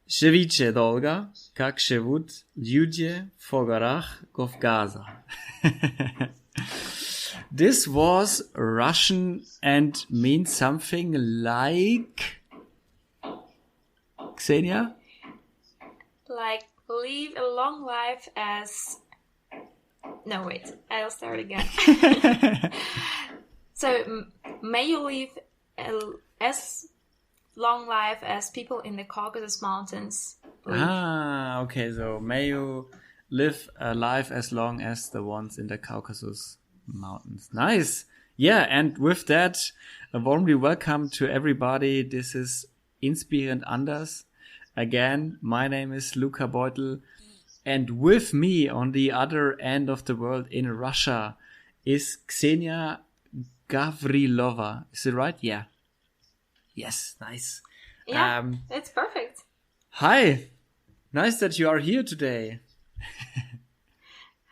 Ceviche dolga, как живут люди в горах Кавказа. This was Russian and means something like... Kseniia? Like, live a long life as... No, wait, I'll start again. So, may you live as long life as people in the Caucasus Mountains live. Ah, okay, so may you live a life as long as the ones in the Caucasus Mountains. Nice. Yeah, and with that, a warmly welcome to everybody. This is Inspirierend Anders. Again, my name is Luca Beutel. And with me on the other end of the world in Russia is Kseniia Gavrilova. Is it right? Yeah. Yes, nice. Yeah, it's perfect. Hi. Nice that you are here today.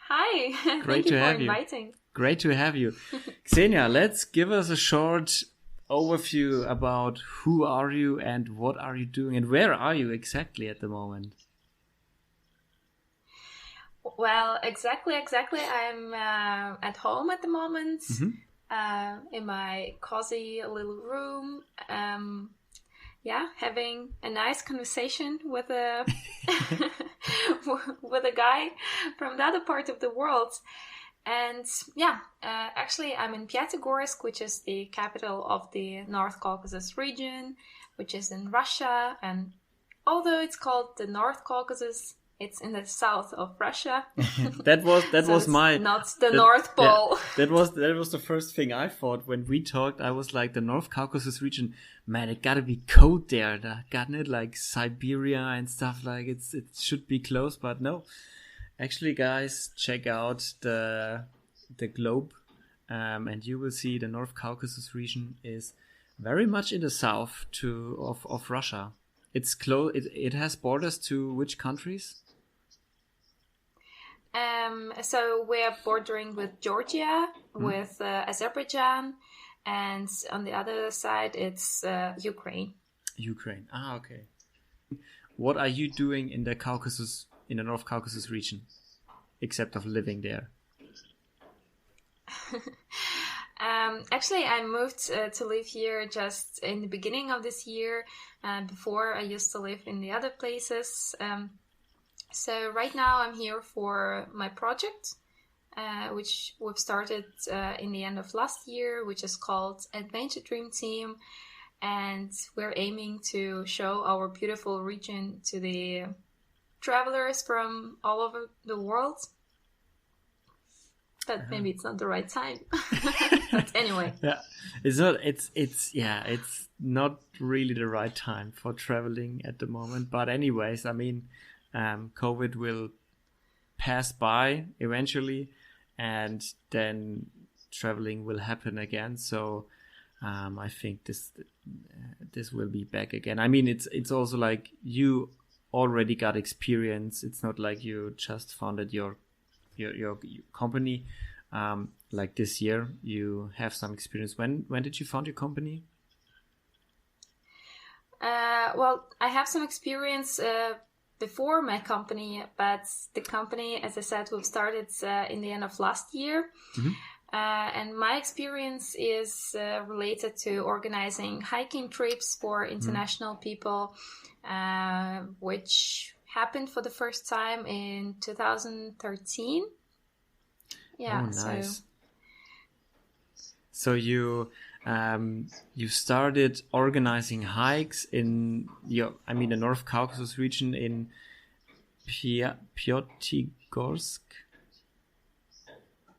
Hi. Thank you for inviting. Great to have you. Kseniia, let's give us a short overview about who are you and what are you doing and where are you exactly at the moment? Well, exactly. I'm at home at the moment, in my cozy little room. Having a nice conversation with a with a guy from the other part of the world. And actually, I'm in Pyatigorsk, which is the capital of the North Caucasus region, which is in Russia. And although it's called the North Caucasus, it's in the south of Russia. that was my not the North Pole. Yeah, that was the first thing I thought when we talked. I was like, the North Caucasus region, man, it gotta be cold there, gotten it, like Siberia and stuff like it should be close, but no. Actually, guys, check out the globe, and you will see the North Caucasus region is very much in the south of Russia. It's close. It has borders to which countries? So we're bordering with Georgia, with Azerbaijan, and on the other side it's Ukraine. Ukraine. Ah, okay. What are you doing in the Caucasus, in the North Caucasus region, except of living there? Actually, I moved to live here just in the beginning of this year. Before, I used to live in the other places. So right now, I'm here for my project, which we've started in the end of last year, which is called Adventure Dream Team. And we're aiming to show our beautiful region to the travelers from all over the world. But maybe it's not the right time. But anyway. Yeah. It's not really the right time for traveling at the moment. But anyways, I mean, COVID will pass by eventually, and then traveling will happen again. So I think this will be back again. I mean, it's also like you already got experience. It's not like you just founded your company. Like this year, you have some experience. When did you found your company? Well, I have some experience before my company, but the company, as I said, we've started in the end of last year. Mm-hmm. And my experience is related to organizing hiking trips for international people, which happened for the first time in 2013. Yeah. Oh, nice. So you started organizing hikes in the North Caucasus region in Pyatigorsk.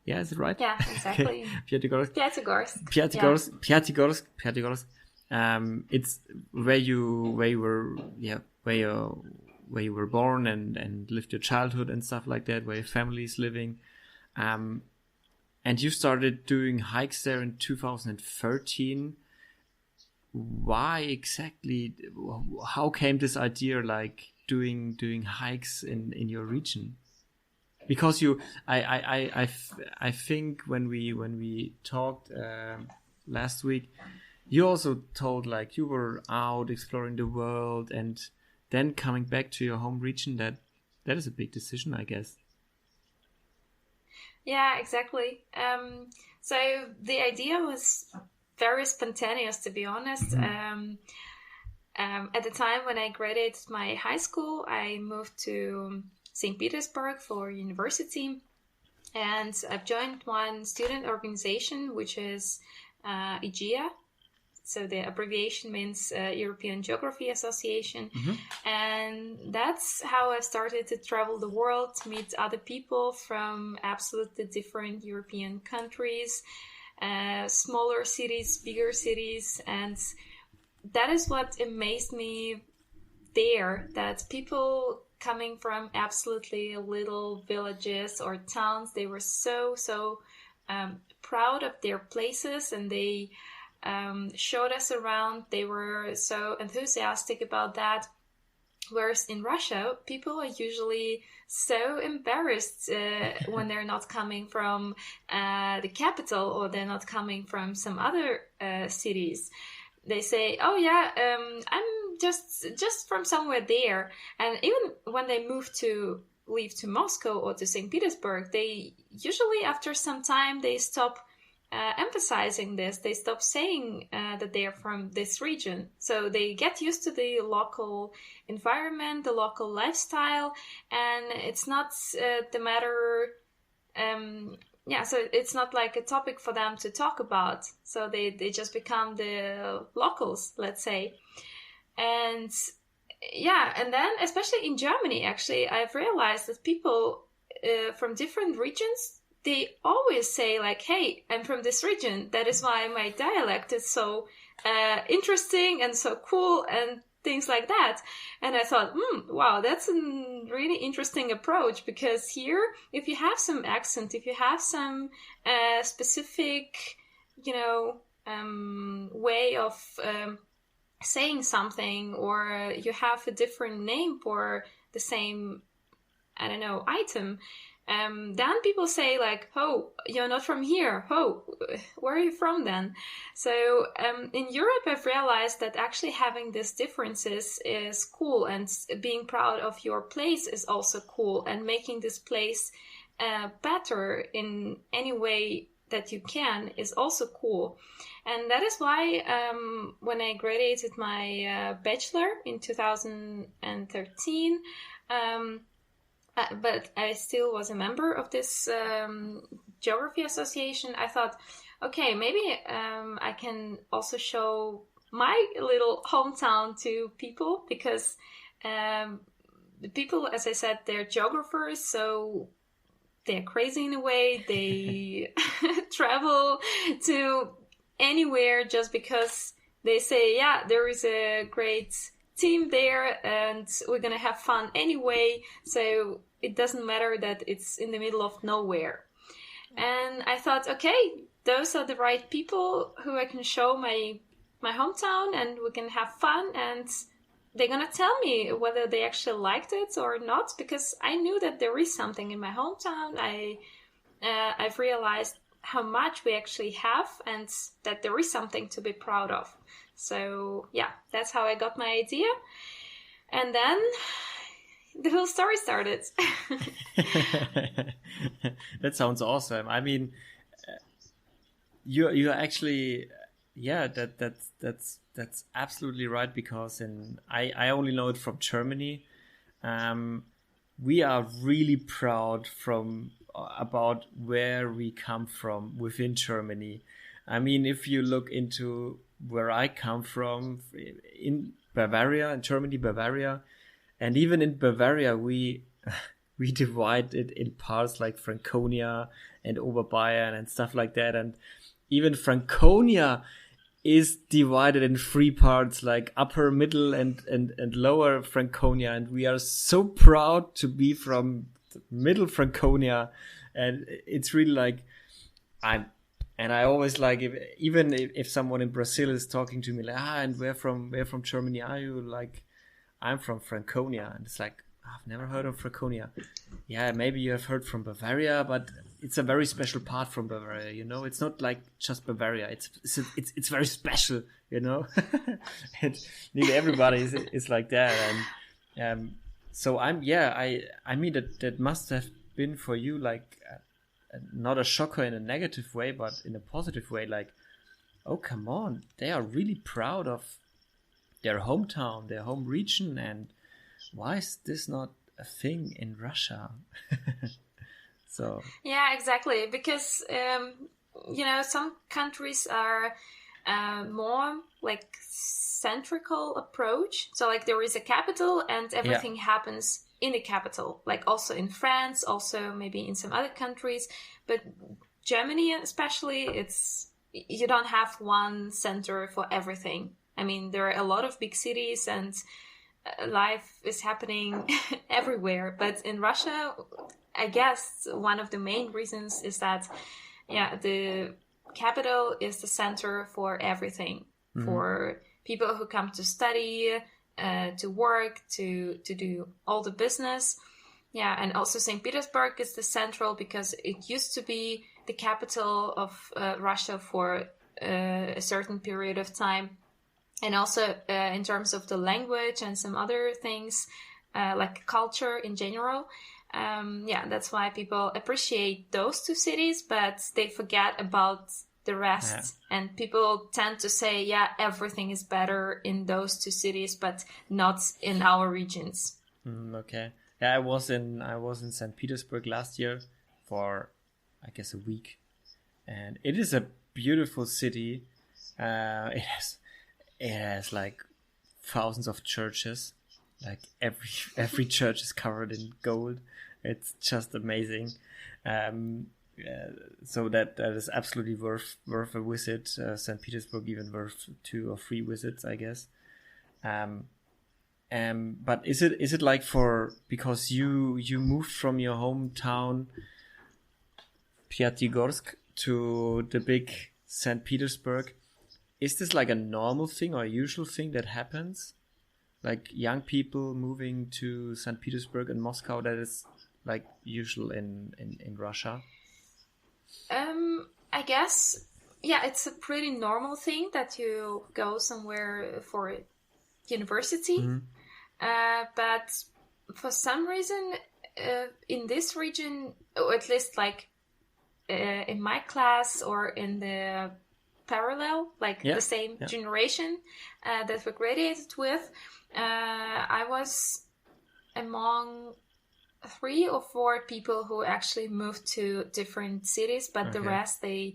Yeah, is it right? Yeah, exactly. Okay. Pyatigorsk. It's where you were born and lived your childhood and stuff like that, where your family is living. And you started doing hikes there in 2013. Why exactly? How came this idea, like doing hikes in your region? Because I think when we talked last week, you also told like you were out exploring the world and then coming back to your home region, that is a big decision, I guess. Yeah, exactly. So the idea was very spontaneous, to be honest. At the time when I graduated my high school, I moved to St. Petersburg for university, and I've joined one student organization, which is IGEA. So the abbreviation means European Geography Association. And that's how I started to travel the world, to meet other people from absolutely different European countries, smaller cities, bigger cities. And that is what amazed me there, that people coming from absolutely little villages or towns, they were so proud of their places, and they showed us around. They were so enthusiastic about that. Whereas in Russia, people are usually so embarrassed when they're not coming from the capital, or they're not coming from some other cities. They say, "Oh yeah, I'm just from somewhere there." And even when they leave to Moscow or to St. Petersburg, they usually after some time they stop emphasizing this. They stop saying that they are from this region. So they get used to the local environment, the local lifestyle, and it's not the matter. So it's not like a topic for them to talk about. So they just become the locals, let's say. And yeah, and then especially in Germany, actually, I've realized that people from different regions, they always say like, "Hey, I'm from this region. That is why my dialect is so interesting and so cool," and things like that. And I thought, wow, that's a really interesting approach, because here, if you have some accent, if you have some specific, way of saying something, or you have a different name for the same, I don't know, item, then people say like, "Oh, you're not from here. Oh, where are you from then?" So in Europe, I've realized that actually having these differences is cool, and being proud of your place is also cool, and making this place better in any way that you can is also cool. And that is why when I graduated my bachelor in 2013, but I still was a member of this geography association, I thought, okay, maybe I can also show my little hometown to people, because the people, as I said, they're geographers, so they're crazy in a way. They travel to anywhere just because they say, yeah, there is a great team there and we're gonna have fun anyway, so it doesn't matter that it's in the middle of nowhere. And I thought, okay, those are the right people who I can show my hometown, and we can have fun, and they're gonna tell me whether they actually liked it or not, because I knew that there is something in my hometown. I've realized how much we actually have, and that there is something to be proud of. So yeah, that's how I got my idea. And then the whole story started. That sounds awesome. I mean, you're actually, yeah, that's absolutely right, because I only know it from Germany. We are really proud about where we come from within Germany. I mean, if you look into where I come from, in Bavaria, in Germany, Bavaria, and even in Bavaria, we divide it in parts like Franconia and Oberbayern and stuff like that. And even Franconia is divided in 3 parts, like upper, middle, and lower Franconia. And we are so proud to be from middle Franconia. And it's really like, I always like, if someone in Brazil is talking to me like, and where from Germany are you? Like, I'm from Franconia. And it's like, I've never heard of Franconia. Yeah, maybe you have heard from Bavaria, but it's a very special part from Bavaria, you know? It's not like just Bavaria. It's very special, you know? And nearly everybody is like that. So I mean that must have been for you like not a shocker in a negative way, but in a positive way. Like, oh come on, they are really proud of their hometown, their home region, and why is this not a thing in Russia? So Yeah, exactly. Because some countries are more like centrical approach. So like there is a capital and everything happens in the capital. Like also in France, also maybe in some other countries, but Germany especially, it's you don't have one center for everything. I mean, there are a lot of big cities and life is happening everywhere. But in Russia, I guess one of the main reasons is that, the capital is the center for everything, for people who come to study, to work, to do all the business. Yeah, and also St. Petersburg is the central because it used to be the capital of Russia for a certain period of time. And also in terms of the language and some other things, like culture in general. That's why people appreciate those two cities, but they forget about the rest. Yeah. And people tend to say, everything is better in those two cities, but not in our regions. Okay. Yeah, I was in St. Petersburg last year for, I guess, a week, and it is a beautiful city. It has like thousands of churches. Like every church is covered in gold. It's just amazing. So that is absolutely worth a visit. St. Petersburg even worth 2 or 3 visits, I guess. But is it like because you moved from your hometown Pyatigorsk to the big St. Petersburg? Is this like a normal thing or a usual thing that happens? Like young people moving to St. Petersburg and Moscow, that is like usual in Russia? I guess, it's a pretty normal thing that you go somewhere for university. But for some reason, in this region, or at least like in my class or in the parallel, like the same generation that we graduated with, I was among 3 or 4 people who actually moved to different cities, but the rest, they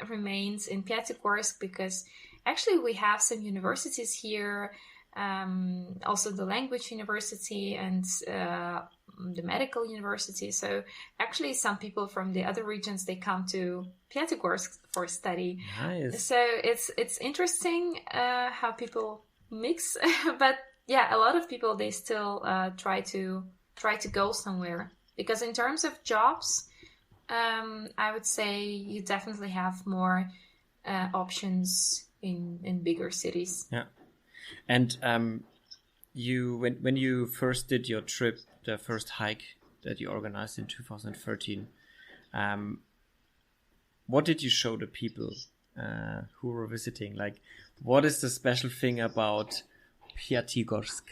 remained in Pyatigorsk because actually we have some universities here, also the language university and the medical university. So actually some people from the other regions, they come to Pyatigorsk for study. Nice. So it's interesting how people mix, but a lot of people, they still try to go somewhere, because in terms of jobs, I would say you definitely have more options in bigger cities. Yeah. And you when you first did your trip, the first hike that you organized in 2013, what did you show the people who were visiting? Like, what is the special thing about Pyatigorsk?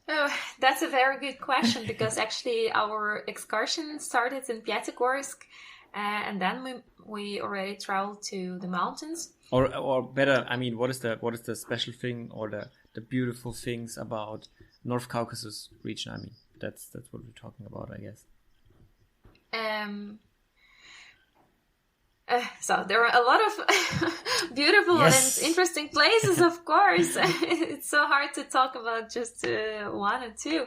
Oh, that's a very good question, because actually our excursion started in Pyatigorsk, and then we already traveled to the mountains. Or better, I mean, what is the special thing or the beautiful things about North Caucasus region? I mean, that's what we're talking about, I guess. So there are a lot of beautiful and interesting places, of course. It's so hard to talk about just 1 or 2.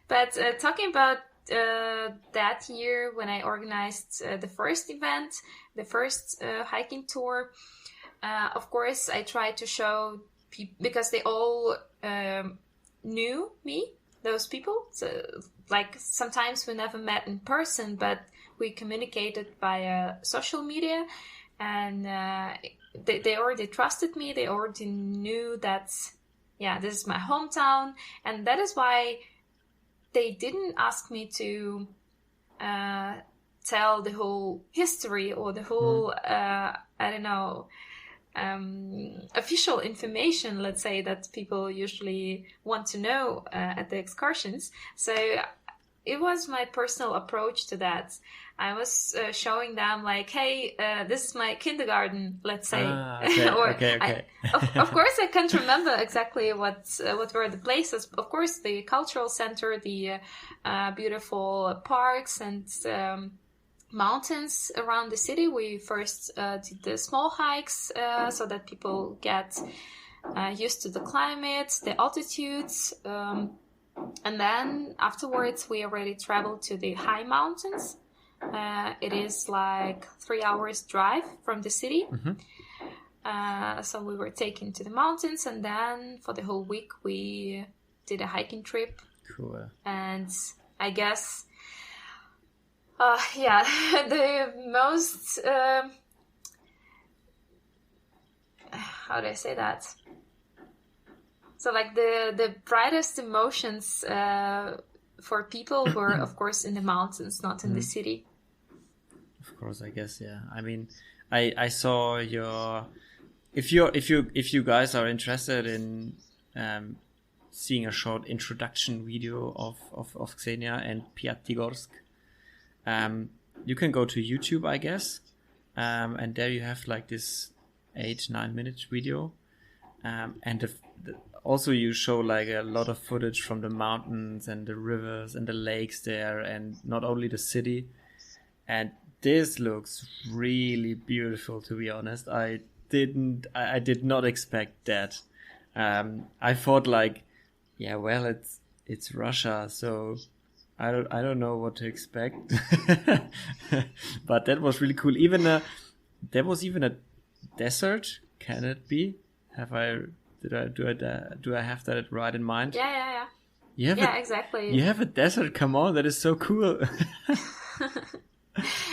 But talking about that year when I organized the first event, the first hiking tour, of course I tried to show people, because they all knew me, those people. So like sometimes we never met in person, but we communicated via social media, and they already trusted me. They already knew that, this is my hometown, and that is why they didn't ask me to tell the whole history or the whole, official information, let's say, that people usually want to know at the excursions. So it was my personal approach to that. I was showing them like, hey, this is my kindergarten, let's say. Okay, Or okay. of course, I can't remember exactly what were the places. Of course, the cultural center, the beautiful parks and mountains around the city. We first did the small hikes so that people get used to the climate, the altitudes. And then afterwards, we already traveled to the high mountains. It is like 3 hours drive from the city. So we were taken to the mountains, and then for the whole week we did a hiking trip. Cool. And I guess, the most, how do I say that? So like the brightest emotions for people who are, of course, in the mountains, not in the city. Of course, I guess, yeah. I mean, I saw your. If you guys are interested in seeing a short introduction video of Kseniia and Piatigorsk, you can go to YouTube, I guess, and there you have like this 8-9 minute video, and also you show like a lot of footage from the mountains and the rivers and the lakes there, and not only the city. And this looks really beautiful, to be honest. I did not expect that. I thought like, yeah, well, it's Russia, so I don't know what to expect. But that was really cool. There was even a desert. Can it be? Do I have that right in mind? Yeah. Exactly. You have a desert. Come on, that is so cool.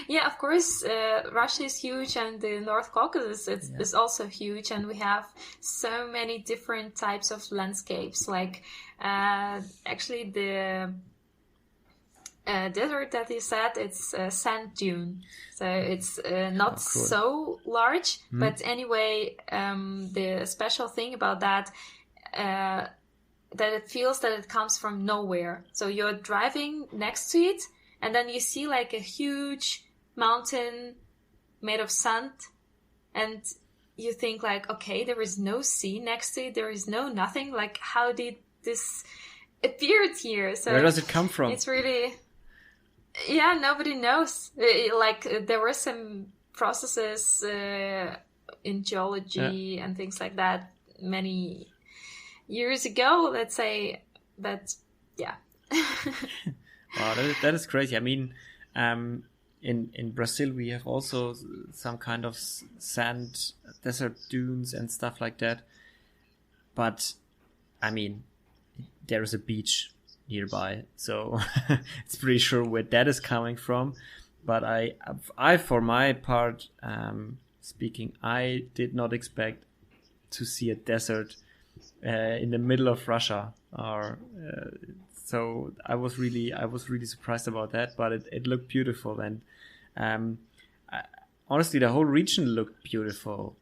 Yeah, of course, Russia is huge, and the North Caucasus is also huge, and we have so many different types of landscapes. Like, actually, the desert that you said, it's a sand dune, so it's not cool. so large. But anyway, the special thing about that, that it feels that it comes from nowhere. So you're driving next to it, and then you see like a huge mountain made of sand, and you think like, okay, there is no sea next to it, there is no nothing. Like, how did this appear here? So where does it come from? It's really, nobody knows. Like, there were some processes in geology and things like that many years ago, let's say, but Wow, that is crazy. I mean, in Brazil we have also some kind of sand desert dunes and stuff like that. But I mean, there is a beach nearby, so it's pretty sure where that is coming from. But I for my part, speaking, I did not expect to see a desert in the middle of Russia, or. So I was really surprised about that, but it looked beautiful, and honestly, the whole region looked beautiful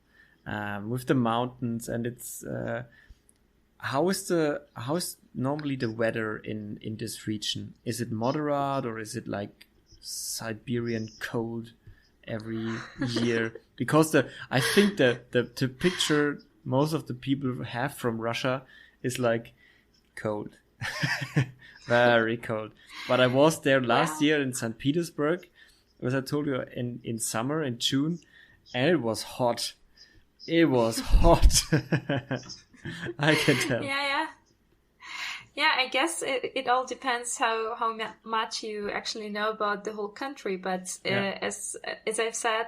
with the mountains, and it's how is normally the weather in this region? Is it moderate, or is it like Siberian cold every year? Because I think the picture most of the people have from Russia is like cold. Very cold. But I was there last year in St. Petersburg, as I told you, in summer, in June, and it was hot. It was hot. I can tell. Yeah, I guess it all depends how much you actually know about the whole country. But as I've said,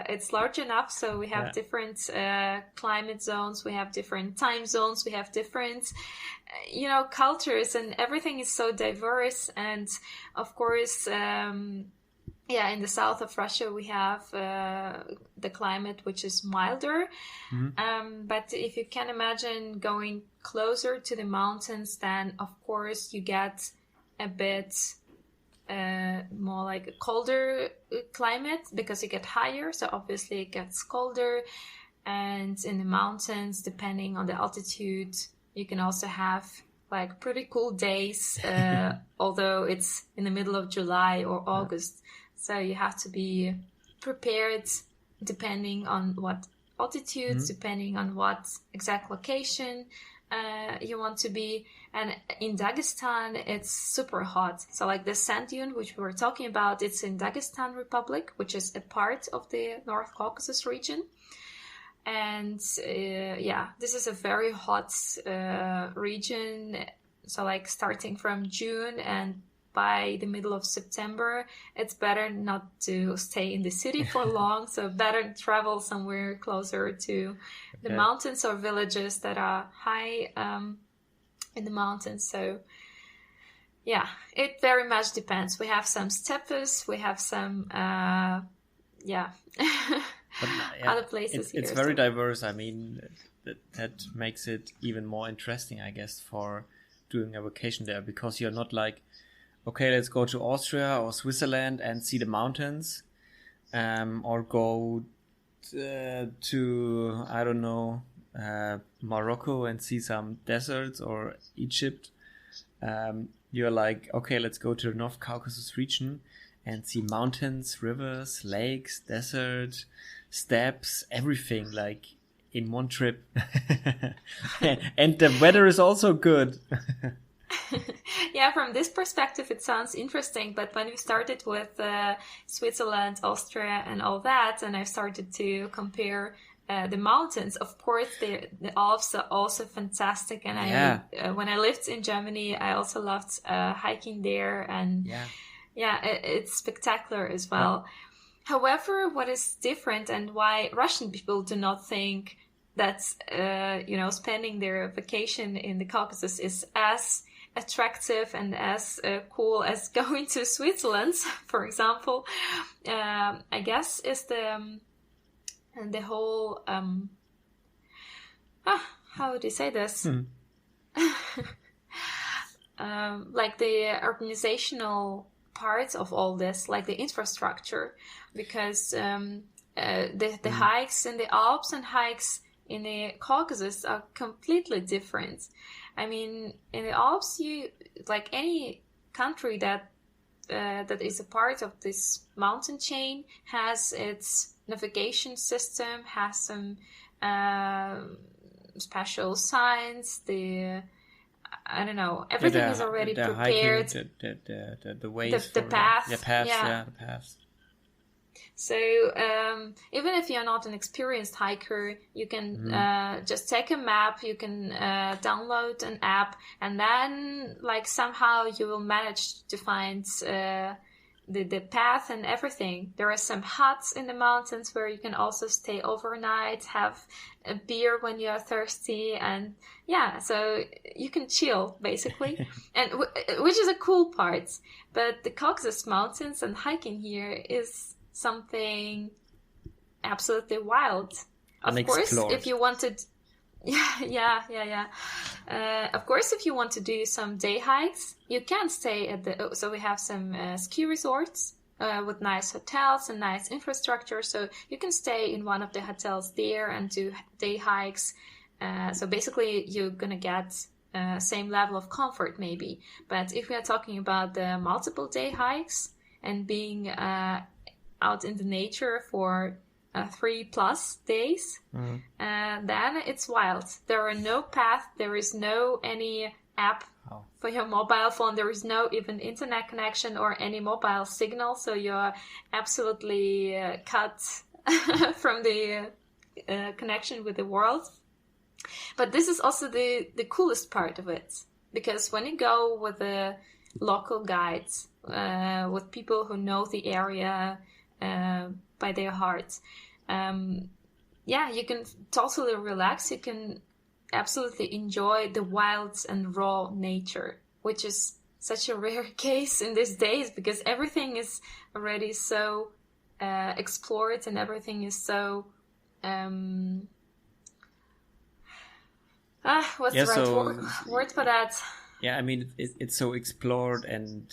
it's large enough, so we have different climate zones, we have different time zones, we have different, cultures, and everything is so diverse. And of course, in the south of Russia, we have the climate, which is milder. But if you can imagine going closer to the mountains, then of course you get a bit more like a colder climate, because you get higher. So obviously it gets colder. And in the mountains, depending on the altitude, you can also have like pretty cool days, although it's in the middle of July or August. So you have to be prepared depending on what altitude, depending on what exact location you want to be. And in Dagestan, it's super hot. So like the sand dune, which we were talking about, it's in Dagestan Republic, which is a part of the North Caucasus region. And this is a very hot region. So like starting from June and by the middle of September, it's better not to stay in the city for long. So better travel somewhere closer to the mountains or villages that are high in the mountains. So yeah, it very much depends. We have some steppes, we have some But, other places it's very diverse. I mean, that makes it even more interesting, I guess, for doing a vacation there, because you're not like, okay, let's go to Austria or Switzerland and see the mountains, or go to, I don't know, Morocco and see some deserts, or Egypt. You're like, okay, let's go to the North Caucasus region and see mountains, rivers, lakes, desert, steppes, everything, like in one trip. And the weather is also good. Yeah, from this perspective, it sounds interesting. But when we started with Switzerland, Austria, and all that, and I started to compare the mountains, of course, the Alps are also fantastic. And when I lived in Germany, I also loved hiking there. And it's spectacular as well. Yeah. However, what is different and why Russian people do not think that, spending their vacation in the Caucasus is as attractive and as cool as going to Switzerland, for example, I guess is the whole, how would you say this? Like the organizational parts of all this, like the infrastructure, because the hikes in the Alps and hikes in the Caucasus are completely different. I mean, in the Alps, you like any country that is a part of this mountain chain has its navigation system, has some special signs. Everything is already prepared. Hiking, the ways, the path. The paths. So even if you're not an experienced hiker, you can just take a map, you can download an app, and then like somehow you will manage to find the path and everything. There are some huts in the mountains where you can also stay overnight, have a beer when you are thirsty, and so you can chill basically, and which is a cool part. But the Caucasus Mountains and hiking here is something absolutely wild. Of course, if you wanted, of course, if you want to do some day hikes, you can stay at so we have some ski resorts with nice hotels and nice infrastructure. So you can stay in one of the hotels there and do day hikes. So basically, you're gonna get same level of comfort maybe. But if we are talking about the multiple day hikes and being out in the nature for 3+ days, then it's wild. There are no path, there is no any app for your mobile phone, there is no even internet connection or any mobile signal, so you're absolutely cut from the connection with the world. But this is also the coolest part of it, because when you go with the local guides, with people who know the area by their heart, you can totally relax. You can absolutely enjoy the wild and raw nature, which is such a rare case in these days, because everything is already so explored and everything is so what's the right word for that? Yeah, I mean, it's so explored and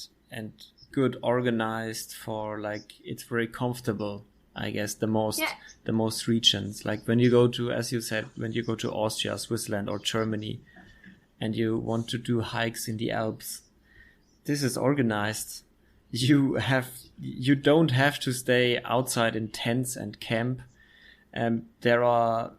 good organized for, like, it's very comfortable I guess the most regions. Like when you go to, as you said, when you go to Austria, Switzerland, or Germany, and you want to do hikes in the Alps, this is organized. You don't have to stay outside in tents and camp. There are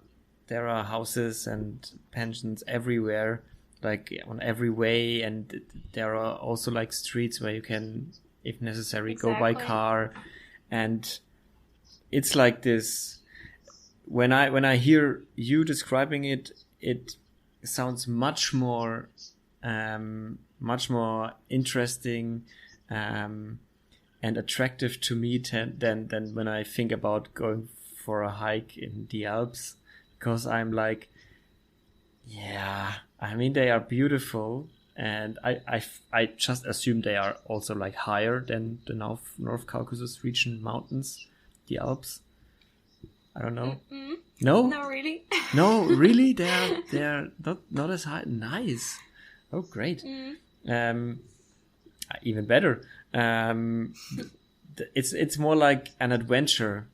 houses and pensions everywhere, like on every way, and there are also like streets where you can, if necessary, go by car. And it's like this. When I hear you describing it, it sounds much more interesting and attractive to me than when I think about going for a hike in the Alps, because I'm like, yeah, I mean, they are beautiful, and I just assume they are also like higher than the North Caucasus region mountains, the Alps. I don't know. Mm-hmm. No? No, really? No, really? They're not as high. Nice. Oh, great. Even better. It's more like an adventure.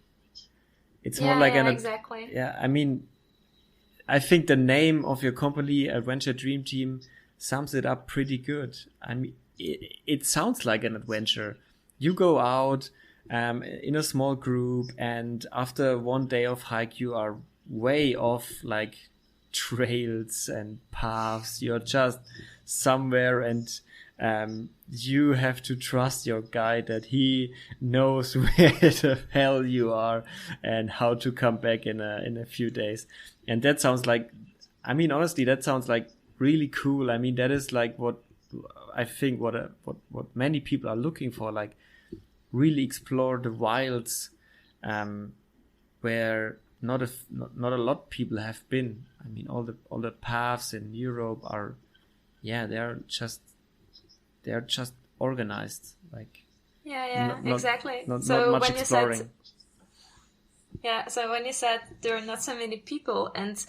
It's more like exactly. Yeah, I mean, I think the name of your company, Adventure Dream Team, sums it up pretty good. I mean, it sounds like an adventure. You go out in a small group, and after one day of hike, you are way off like trails and paths. You're just somewhere, and you have to trust your guide that he knows where the hell you are and how to come back in a few days. And that sounds like, I mean, honestly, that sounds like really cool. I mean, that is like what I think what many people are looking for, like really explore the wilds, where not a lot of people have been. I mean, all the paths in Europe are, they're just organized, like exactly. Not So much when exploring. So when you said there are not so many people, and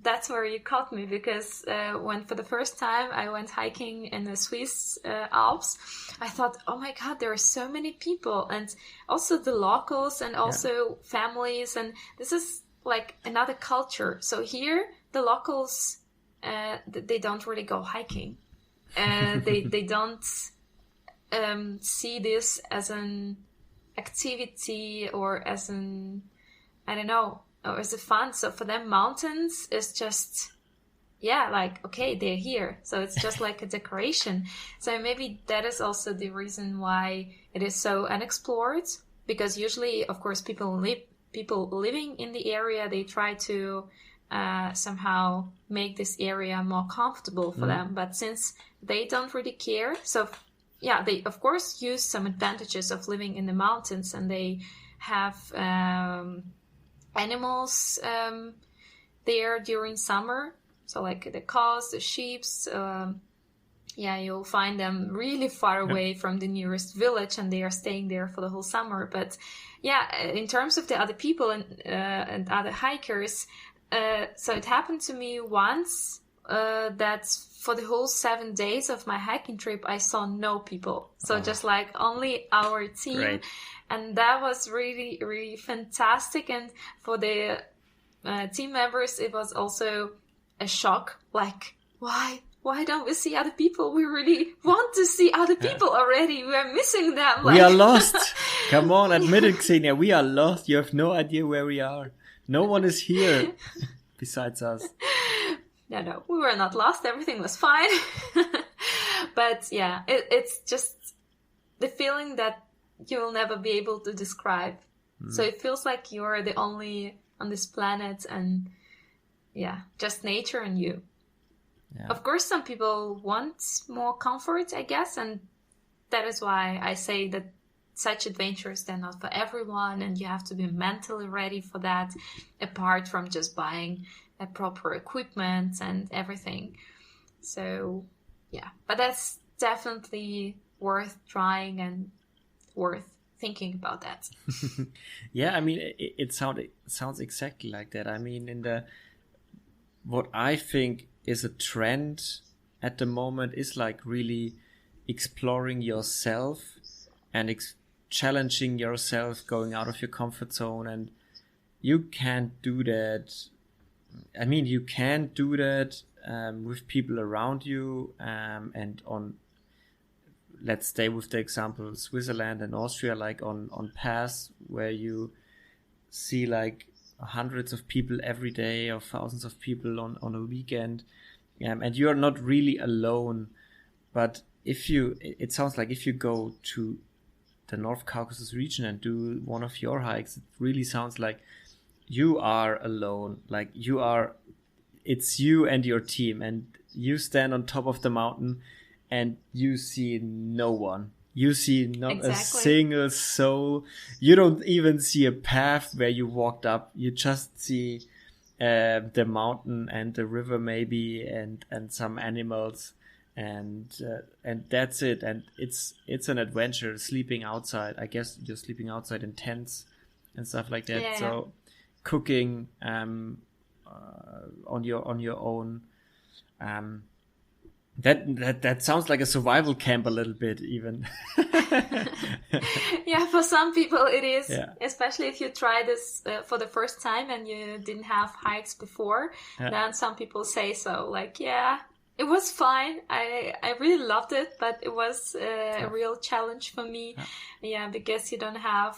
that's where you caught me, because when for the first time I went hiking in the Swiss Alps, I thought, oh my God, there are so many people, and also the locals, and also families, and this is like another culture. So here the locals, they don't really go hiking. They don't see this as an activity or as an, I don't know, or as a fun. So for them, mountains is just, like, okay, they're here. So it's just like a decoration. So maybe that is also the reason why it is so unexplored, because usually, of course, people living in the area, they try to somehow make this area more comfortable for them. But since they don't really care, so they of course use some advantages of living in the mountains, and they have animals there during summer. So like the cows, the sheep, you'll find them really far away from the nearest village, and they are staying there for the whole summer. But in terms of the other people and other hikers, so it happened to me once that for the whole 7 days of my hiking trip, I saw no people. So just like only our team. Great. And that was really, really fantastic. And for the team members, it was also a shock. Like, why don't we see other people? We really want to see other people already. We are missing them. We are lost. Come on, admit it, Kseniia. We are lost. You have no idea where we are. No one is here besides us. No, we were not lost. Everything was fine. But it's just the feeling that you will never be able to describe. So it feels like you're the only on this planet, and just nature and you. Yeah. Of course, some people want more comfort, I guess, and that is why I say that such adventures, they're not for everyone, and you have to be mentally ready for that, apart from just buying a proper equipment and everything. So, but that's definitely worth trying and worth thinking about that. I mean, it sounds exactly like that. I mean, what I think is a trend at the moment is like really exploring yourself and challenging yourself, going out of your comfort zone, and you can't do that. I mean, you can do that with people around you, and on, let's stay with the example Switzerland and Austria, like on paths where you see like hundreds of people every day or thousands of people on a weekend, and you are not really alone. But it sounds like if you go to the North Caucasus region and do one of your hikes, it really sounds like you are alone. Like it's you and your team, and you stand on top of the mountain and you see no one. You see not a single soul. You don't even see a path where you walked up. You just see the mountain and the river maybe, and some animals, and that's it. And it's an adventure. Sleeping outside. I guess you're sleeping outside in tents and stuff like that. Yeah. So cooking on your own. That sounds like a survival camp a little bit, even. Yeah, for some people it is, yeah. Especially if you try this for the first time and you didn't have hikes before. Yeah. Then some people say so, like, yeah, it was fine. I really loved it, but it was a real challenge for me. Yeah, because you don't have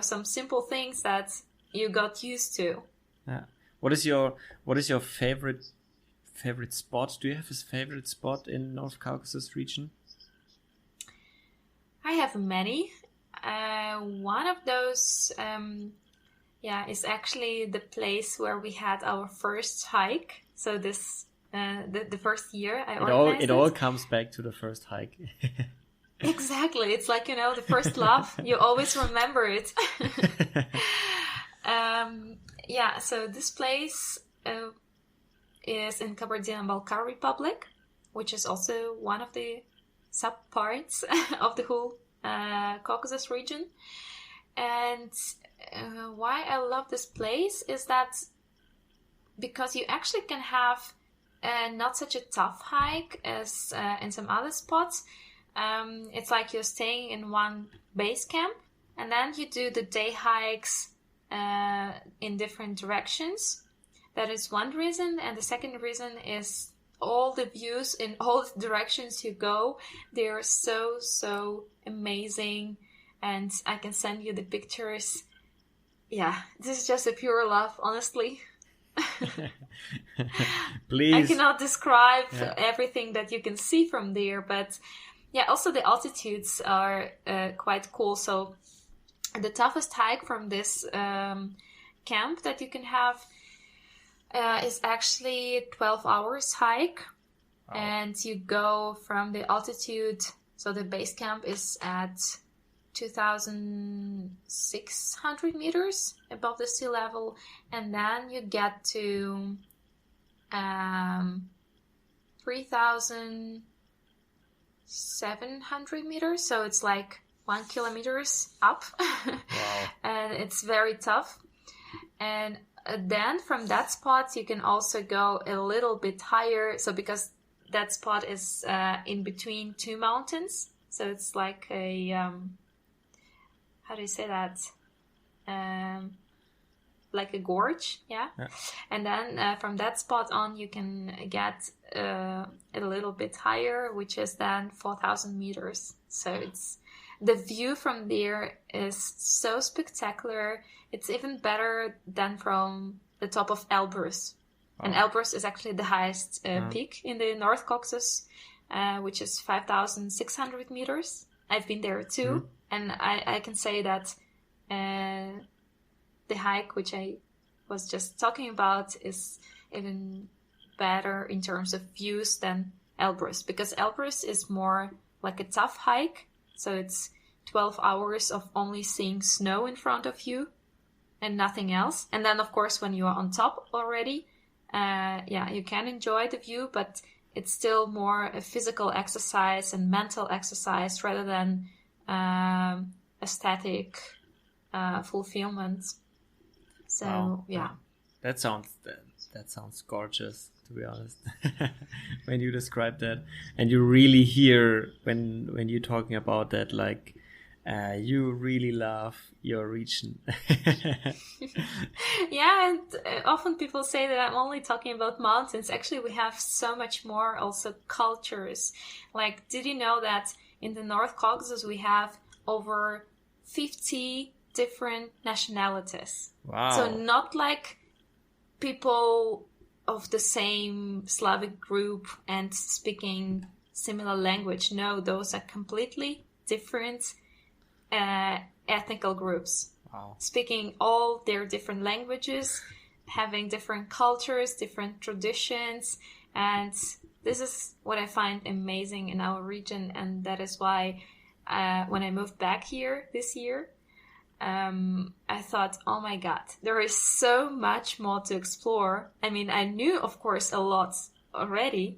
some simple things that you got used to. Yeah. What is your favorite spot? Do you have a favorite spot in North Caucasus region? I have many. One of those, is actually the place where we had our first hike. So this, the first year I organized it all comes back to the first hike. Exactly. It's like, the first love. You always remember it. So this place is in Kabardino-Balkar Republic, which is also one of the sub-parts of the whole Caucasus region. And why I love this place is that because you actually can have not such a tough hike as in some other spots. It's like you're staying in one base camp, and then you do the day hikes in different directions. That is one reason. And the second reason is all the views in all directions you go. They're so amazing. And I can send you the pictures. Yeah, this is just a pure love, honestly. Please. I cannot describe everything that you can see from there. But yeah, also the altitudes are quite cool. So the toughest hike from this camp that you can have is actually 12 hours hike. Wow. And you go from the altitude, so the base camp is at 2,600 meters above the sea level, and then you get to 3,700 meters, so it's like 1 kilometer up. Wow. And it's very tough. And then from that spot you can also go a little bit higher, so because that spot is in between two mountains, so it's like a how do you say that, like a gorge. Yeah. And then from that spot on you can get a little bit higher, which is then 4,000 meters. So it's the view from there is so spectacular. It's even better than from the top of Elbrus. Oh. And Elbrus is actually the highest peak in the North Caucasus, which is 5,600 meters. I've been there too. And I can say that the hike, which I was just talking about, is even better in terms of views than Elbrus. Because Elbrus is more like a tough hike. So it's 12 hours of only seeing snow in front of you and nothing else. And then, of course, when you are on top already, you can enjoy the view, but it's still more a physical exercise and mental exercise rather than aesthetic fulfillment. So, wow. Yeah. That sounds gorgeous, to be honest. When you describe that, and you really hear when you're talking about that, like you really love your region. Yeah, and often people say that I'm only talking about mountains. Actually, we have so much more also cultures. Like, did you know that in the North Caucasus we have over 50 different nationalities? Wow. So not like people of the same Slavic group and speaking similar language. No, those are completely different ethnical groups. Wow. Speaking all their different languages, having different cultures, different traditions, and this is what I find amazing in our region, and that is why when I moved back here this year, I thought, oh my god, there is so much more to explore. I mean, I knew, of course, a lot already,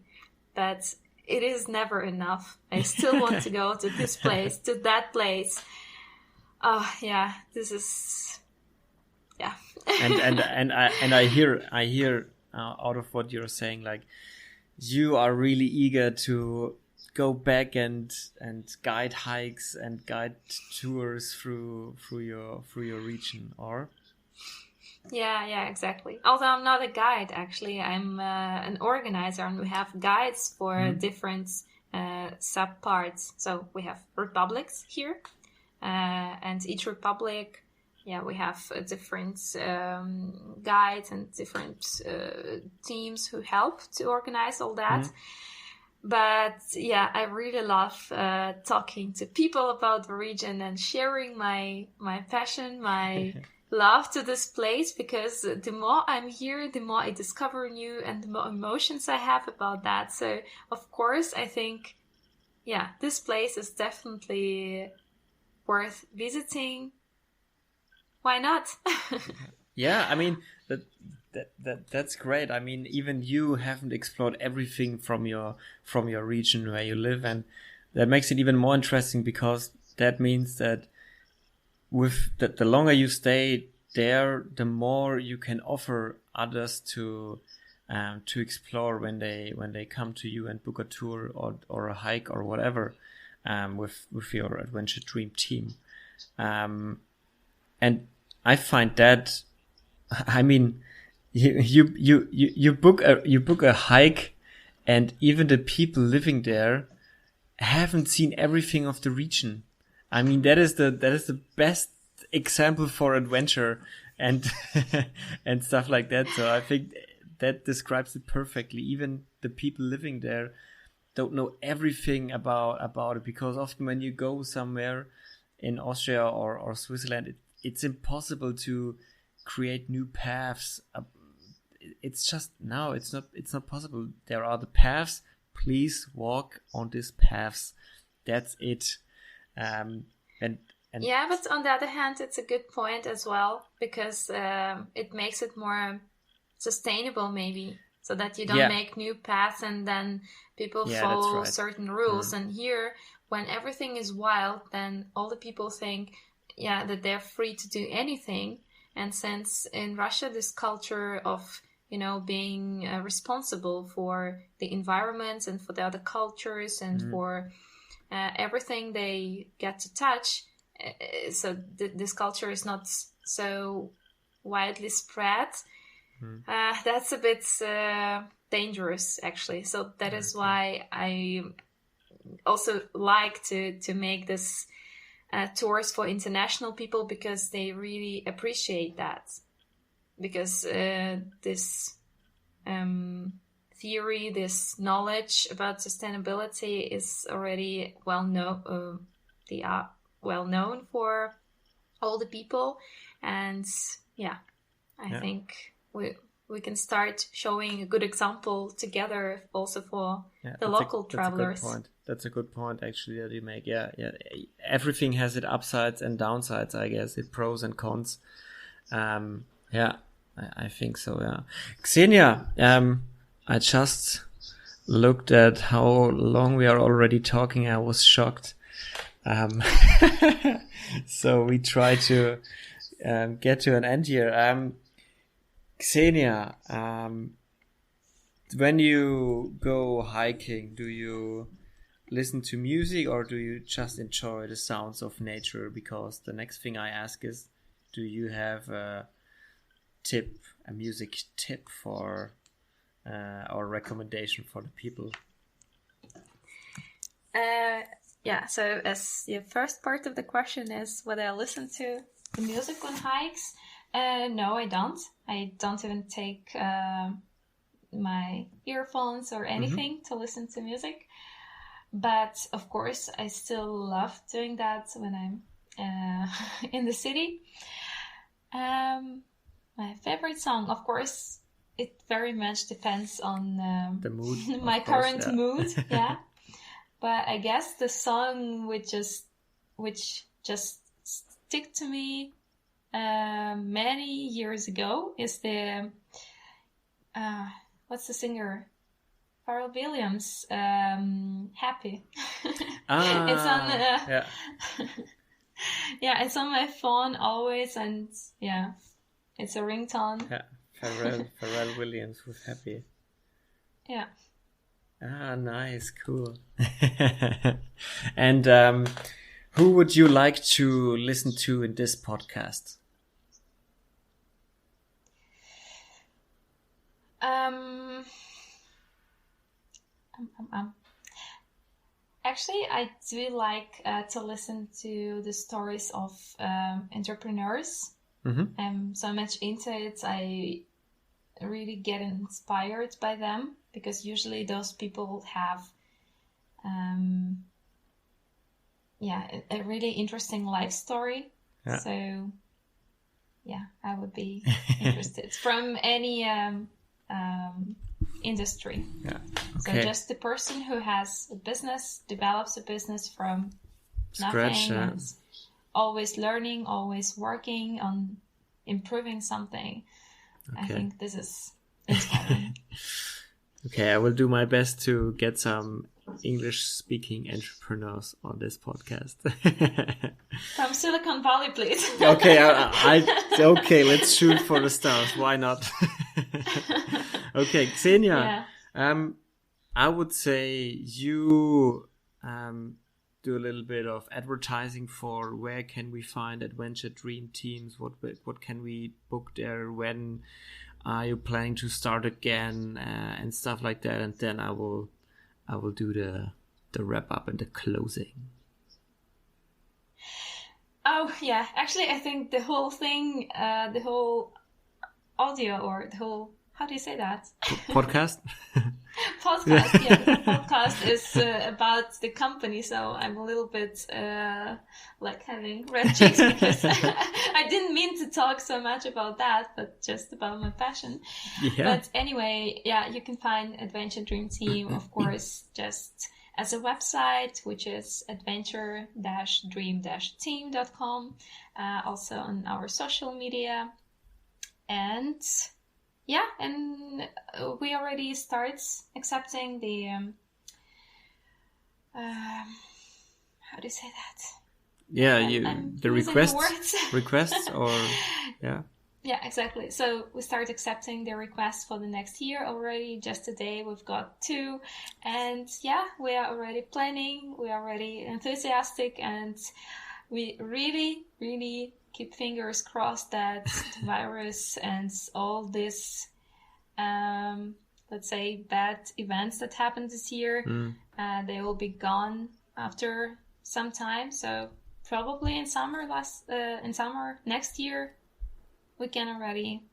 but it is never enough. I still want to go to this place, to that place. Oh yeah, this is, yeah. and I hear out of what you're saying, like, you are really eager to go back and guide hikes and guide tours through your region, or? Yeah, exactly. Although I'm not a guide, actually, I'm an organizer, and we have guides for different sub parts. So we have republics here, and each republic, we have different guides and different teams who help to organize all that. But yeah, I really love talking to people about the region and sharing my passion, my love to this place, because the more I'm here, the more I discover new and the more emotions I have about that. So of course, I think, this place is definitely worth visiting. Why not? Yeah, I mean, that's great. I mean, even you haven't explored everything from your region where you live, and that makes it even more interesting, because that means that with the longer you stay there, the more you can offer others to explore when they come to you and book a tour or a hike or whatever, with your Adventure Dream team. And I find that, I mean, you book a hike, and even the people living there haven't seen everything of the region. I mean, that is the best example for adventure and and stuff like that. So I think that describes it perfectly. Even the people living there don't know everything about it, because often when you go somewhere in Austria or Switzerland, it's impossible to create new paths. It's just, no, it's not possible. There are the paths. Please walk on these paths. That's it. And yeah, but on the other hand, it's a good point as well, because it makes it more sustainable, maybe, so that you don't make new paths and then people follow certain rules. And here, when everything is wild, then all the people think, that they're free to do anything. And since in Russia, this culture of, being responsible for the environment and for the other cultures and for everything they get to touch, so this culture is not so widely spread. That's a bit dangerous, actually. So that is why I also like to make this tours for international people, because they really appreciate that. Because this theory, this knowledge about sustainability is already well known. They are well known for all the people, and I think we can start showing a good example together, also for the local travelers. That's a good point, actually, that you make. Yeah. Everything has its upsides and downsides, I guess. It pros and cons. I think so. Yeah. Kseniia, I just looked at how long we are already talking. I was shocked. So we try to get to an end here. Kseniia, when you go hiking, do you listen to music, or do you just enjoy the sounds of nature? Because the next thing I ask is, do you have a music tip for or recommendation for the people? So as the first part of the question is whether I listen to the music on hikes, no, I don't. I don't even take my earphones or anything to listen to music. But of course, I still love doing that when I'm in the city. My favorite song, of course, it very much depends on the mood, my current mood. Yeah. But I guess the song which just stick to me many years ago is the what's the singer? Pharrell Williams, Happy. It's on yeah. Yeah, it's on my phone always, and yeah, it's a ringtone. Yeah, Pharrell Williams with Happy. Yeah. Ah, nice, cool. And who would you like to listen to in this podcast? Actually, I do like to listen to the stories of entrepreneurs. I'm so much into it. I really get inspired by them, because usually those people have a really interesting life story. Yeah. So yeah, I would be interested from any industry. Yeah. Okay. So just the person who has a business, develops a business from nothing, and always learning, always working on improving something. Okay. I think this is inspiring. Okay, I will do my best to get some English-speaking entrepreneurs on this podcast. From Silicon Valley, please. Okay, okay, let's shoot for the stars. Why not? Okay, Kseniia. Yeah. I would say you do a little bit of advertising for where can we find Adventure Dream Teams. What can we book there? When are you planning to start again, and stuff like that? And then I will do the wrap up and the closing. Oh yeah, actually I think the whole thing, the whole audio, or the whole, how do you say that? Podcast? Podcast, yeah. The podcast is about the company, so I'm a little bit like having red cheeks, because I didn't mean to talk so much about that, but just about my passion. Yeah. But anyway, yeah, you can find Adventure Dream Team, of course, just as a website, which is adventure-dream-team.com, also on our social media. And yeah, and we already start accepting the how do you say that? Yeah, the requests or yeah. Yeah, exactly. So we start accepting the requests for the next year already. Just today we've got 2, and yeah, we are already planning. We are already enthusiastic, and we really, really keep fingers crossed that the virus and all this, let's say, bad events that happened this year, they will be gone after some time. So probably in summer next year, we can already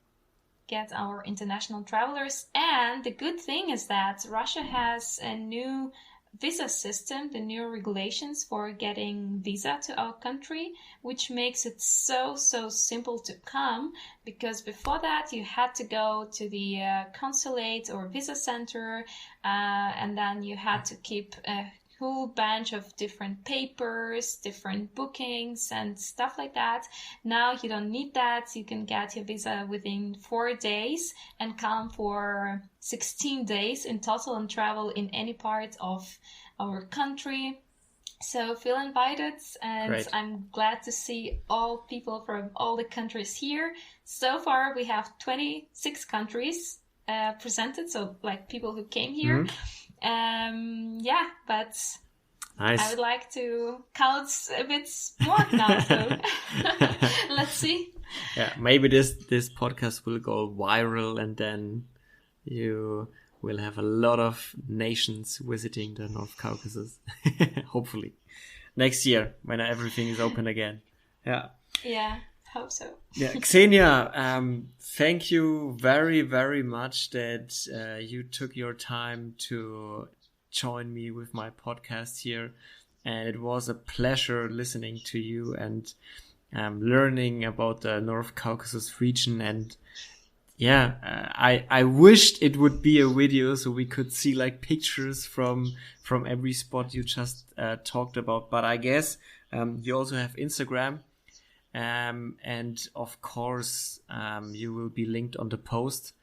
get our international travelers. And the good thing is that Russia has a new visa system, the new regulations for getting visa to our country, which makes it so simple to come, because before that you had to go to the consulate or visa center, and then you had to keep a whole bunch of different papers, different bookings and stuff like that. Now you don't need that. You can get your visa within 4 days and come for 16 days in total and travel in any part of our country. So feel invited, and great. I'm glad to see all people from all the countries here. So far we have 26 countries presented, so like people who came here. Yeah, but Nice. I would like to count a bit more now, so let's see. Yeah, maybe this podcast will go viral, and then you will have a lot of nations visiting the North Caucasus. Hopefully. Next year, when everything is open again. Yeah. Yeah, hope so. Yeah, Kseniia, thank you very, very much that you took your time to join me with my podcast here. And it was a pleasure listening to you and learning about the North Caucasus region. And yeah, I wished it would be a video so we could see like pictures from every spot you just talked about. But I guess you also have Instagram. And of course, you will be linked on the post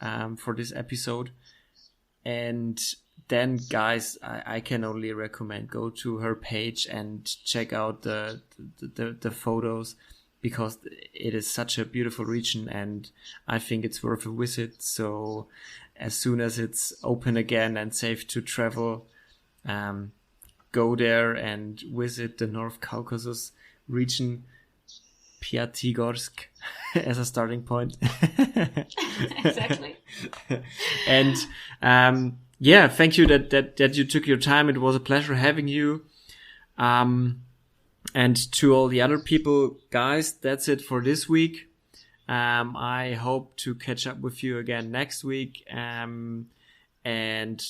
for this episode. And then, guys, I can only recommend go to her page and check out the photos, because it is such a beautiful region, and I think it's worth a visit. So as soon as it's open again and safe to travel, go there and visit the North Caucasus region, Pyatigorsk as a starting point. Exactly. And yeah, thank you that you took your time. It was a pleasure having you. And to all the other people, guys, that's it for this week. I hope to catch up with you again next week. And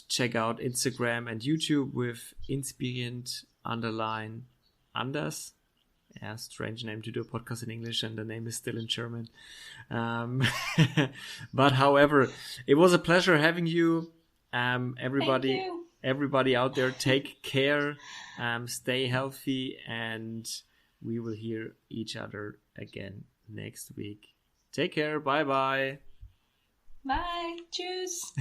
check out Instagram and YouTube with Inspirierend_Anders. Yeah, strange name to do a podcast in English, and the name is still in German. But however, it was a pleasure having you. Everybody out there, take care, stay healthy, and we will hear each other again next week. Take care. Bye-bye. Bye. Tschüss.